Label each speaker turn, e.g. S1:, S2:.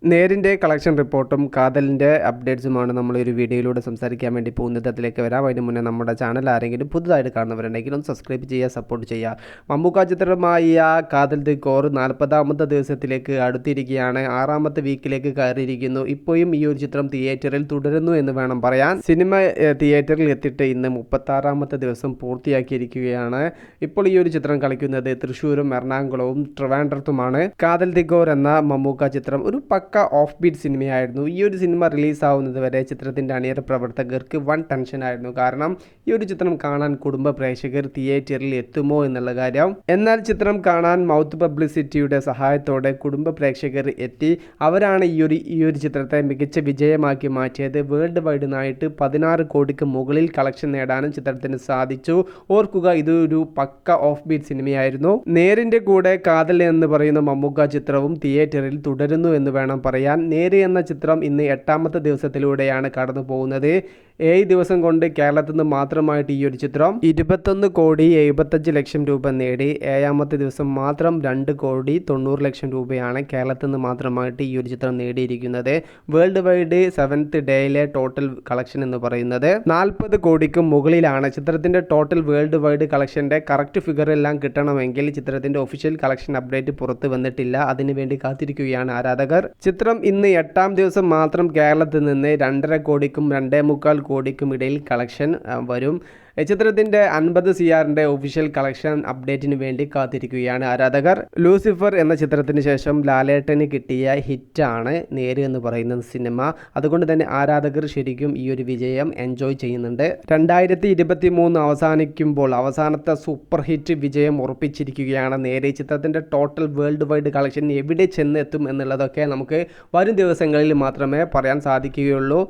S1: നേരിൻ്റെ collection റിപ്പോർട്ടും കാതലിൻ്റെ അപ്ഡേറ്റ്സുമാണ് നമ്മൾ ഒരു വീഡിയോയിലൂടെ സംസാരിക്കാൻ വേണ്ടി പോകുന്നത്. അതിലേക്ക് വരാം. അതിന് മുന്നേ നമ്മുടെ ചാനൽ ആരെങ്കിലും പുതുതായിട്ട് കാണുന്നവരുണ്ടെങ്കിൽ ഒന്ന് സബ്സ്ക്രൈബ് ചെയ്യുക, സപ്പോർട്ട് ചെയ്യുക. മമ്മൂക്ക ചിത്രമായ കാതൽ ദി കോർ 40ാമത്തെ ദിവസത്തിലേക്ക് അടുത്തിരിക്കുകയാണ്. 6ാമത്തെ വീക്കിലേക്ക് കയറിയിരിക്കുന്നു. ഇപ്പോഴും ഈ ഒരു ചിത്രം തിയേറ്ററിൽ തുടരുന്നു എന്ന് വേണം പറയാൻ. സിനിമ തിയേറ്ററിൽ എത്തിയിട്ട് ഇന്ന് 36ാമത്തെ ദിവസം പൂർത്തിയാക്കിയിരിക്കുകയാണ്. ഇപ്പോൾ ഈ ഒരു ചിത്രം കളിക്കുന്നത് തൃശ്ശൂരും എറണാകുളവും ട്രിവാൻഡ്രത്തുമാണ്. കാതൽ ദി കോർ എന്ന മമ്മൂക്ക ചിത്രം ഒരു ഓഫ് ബീറ്റ് സിനിമയായിരുന്നു. ഈ ഒരു സിനിമ റിലീസാവുന്നത് വരെ ചിത്രത്തിൻ്റെ അണിയറ പ്രവർത്തകർക്ക് വൻ ടെൻഷനായിരുന്നു. കാരണം ഈ ഒരു ചിത്രം കാണാൻ കുടുംബ പ്രേക്ഷകർ തിയേറ്ററിൽ എത്തുമോ എന്നുള്ള കാര്യം. എന്നാൽ ചിത്രം കാണാൻ മൗത്ത് പബ്ലിസിറ്റിയുടെ സഹായത്തോടെ കുടുംബ പ്രേക്ഷകർ എത്തി. അവരാണ് ഈ ഒരു ചിത്രത്തെ മികച്ച വിജയമാക്കി മാറ്റിയത്. വേൾഡ് വൈഡിനായിട്ട് 16 കോടിക്ക് മുകളിൽ കളക്ഷൻ നേടാനും ചിത്രത്തിന് സാധിച്ചു. ഓർക്കുക, ഇതൊരു ഓഫ് ബീറ്റ് സിനിമയായിരുന്നു. നേരിൻ്റെ കൂടെ കാതൽ എന്ന് പറയുന്ന മമ്മൂക്ക ചിത്രവും തിയേറ്ററിൽ തുടരുന്നു എന്ന് വേണം പറയാൻ. നേര് എന്ന ചിത്രം ഇന്ന് 8ാമത്തെ ദിവസത്തിലൂടെയാണ് കടന്നു പോകുന്നത്. 7 ദിവസം കൊണ്ട് കേരളത്തിൽ നിന്ന് മാത്രമായിട്ട് ഈ ഒരു ചിത്രം 21 കോടി 75 ലക്ഷം രൂപ നേടി. 7ാമത്തെ ദിവസം മാത്രം 2 കോടി 90 ലക്ഷം രൂപയാണ് കേരളത്തിൽ നിന്ന് മാത്രമായിട്ട് ഈ ഒരു ചിത്രം നേടിയിരിക്കുന്നത്. വേൾഡ് വൈഡ് 7th ഡേയിലെ ടോട്ടൽ കളക്ഷൻ എന്ന് പറയുന്നത് 40 കോടിക്ക് മുകളിലാണ്. ചിത്രത്തിൻ്റെ ടോട്ടൽ വേൾഡ് വൈഡ് കളക്ഷൻ്റെ കറക്റ്റ് ഫിഗർ എല്ലാം കിട്ടണമെങ്കിൽ ചിത്രത്തിൻ്റെ ഒഫീഷ്യൽ കളക്ഷൻ അപ്ഡേറ്റ് പുറത്ത് വന്നിട്ടില്ല. അതിനുവേണ്ടി കാത്തിരിക്കുകയാണ് ആരാധകർ. ചിത്രം ഇന്ന് 8ാം ദിവസം മാത്രം കേരളത്തിൽ നിന്ന് 2.5 കോടിക്കും 2.25 കോടിക്കും ഇടയിൽ കളക്ഷൻ വരും. ചിത്രത്തിൻ്റെ 50 CRൻ്റെ ഒഫീഷ്യൽ കളക്ഷൻ അപ്ഡേറ്റിന് വേണ്ടി കാത്തിരിക്കുകയാണ് ആരാധകർ. ലൂസിഫർ എന്ന ചിത്രത്തിന് ശേഷം ലാലേട്ടന് കിട്ടിയ ഹിറ്റാണ് നേര് എന്ന് പറയുന്ന സിനിമ. അതുകൊണ്ട് തന്നെ ആരാധകർ ശരിക്കും ഈ ഒരു വിജയം എൻജോയ് ചെയ്യുന്നുണ്ട്. 2023 അവസാനിക്കുമ്പോൾ അവസാനത്തെ സൂപ്പർ ഹിറ്റ് വിജയം ഉറപ്പിച്ചിരിക്കുകയാണ് നേര്. ചിത്രത്തിൻ്റെ ടോട്ടൽ വേൾഡ് വൈഡ് കളക്ഷൻ എവിടെ ചെന്നെത്തും എന്നുള്ളതൊക്കെ നമുക്ക് വരും ദിവസങ്ങളിൽ മാത്രമേ പറയാൻ സാധിക്കുകയുള്ളൂ.